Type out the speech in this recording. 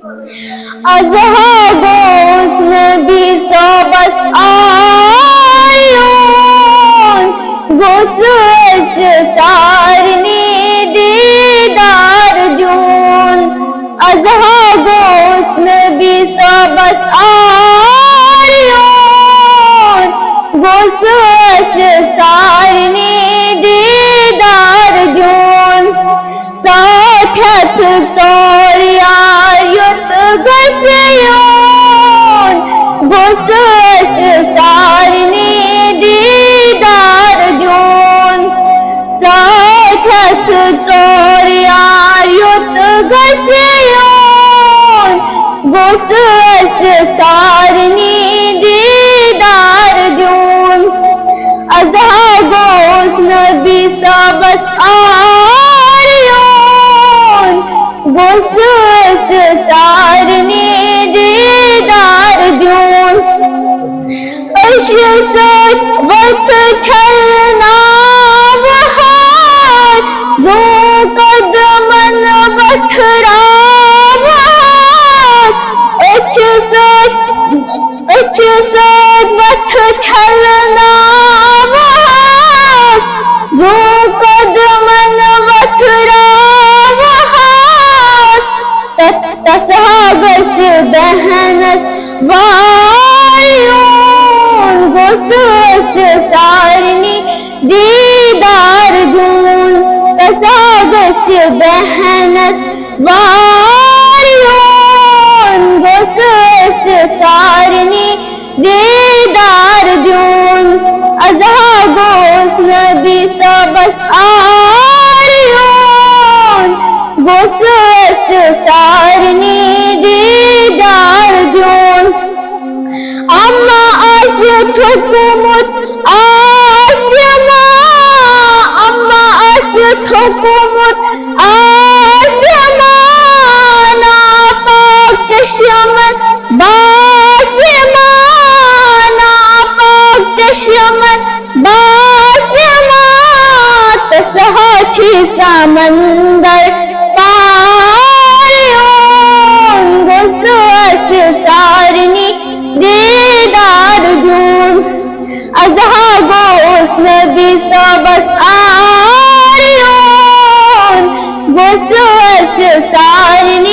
अज़हा गोस नबी सबस आयोन गोस सारनी दीदार जून अज़हा गोस नबी सबस आयोन गोस सारनी दीदार जून साठ्यात चौरियार युत गसयोन गोस सारनी दीदार जून साठ्यात चौरियार युत गसयोन गोस सारनी दीदार जून अज़हा गोस नबी सबस आयोन गोस सारनी दीदार जून अशसत वक्त छलना वहार जो कदमन बथरा वहार अशसत वक्त छलना वहार जो कदमन बथरा वहार तसहागस बहनस वायुन गोस सारनी दीदार जून तसहागस बहनस वायुन गोस सारनी दीदार जून अज़हा गोस नबी सबस आयोन गोस सारनी दीदार जून अम्मा अस थुकुमुत आसमा अम्मा अस थुकुमुत आसमा नापाक चश्मन बासमा नापाक चश्मन बासमा तसहाची समंदर पारियोन गोस सारनी दीदार जून अज़हा गोस नबी सबस आयोन गोस सारनी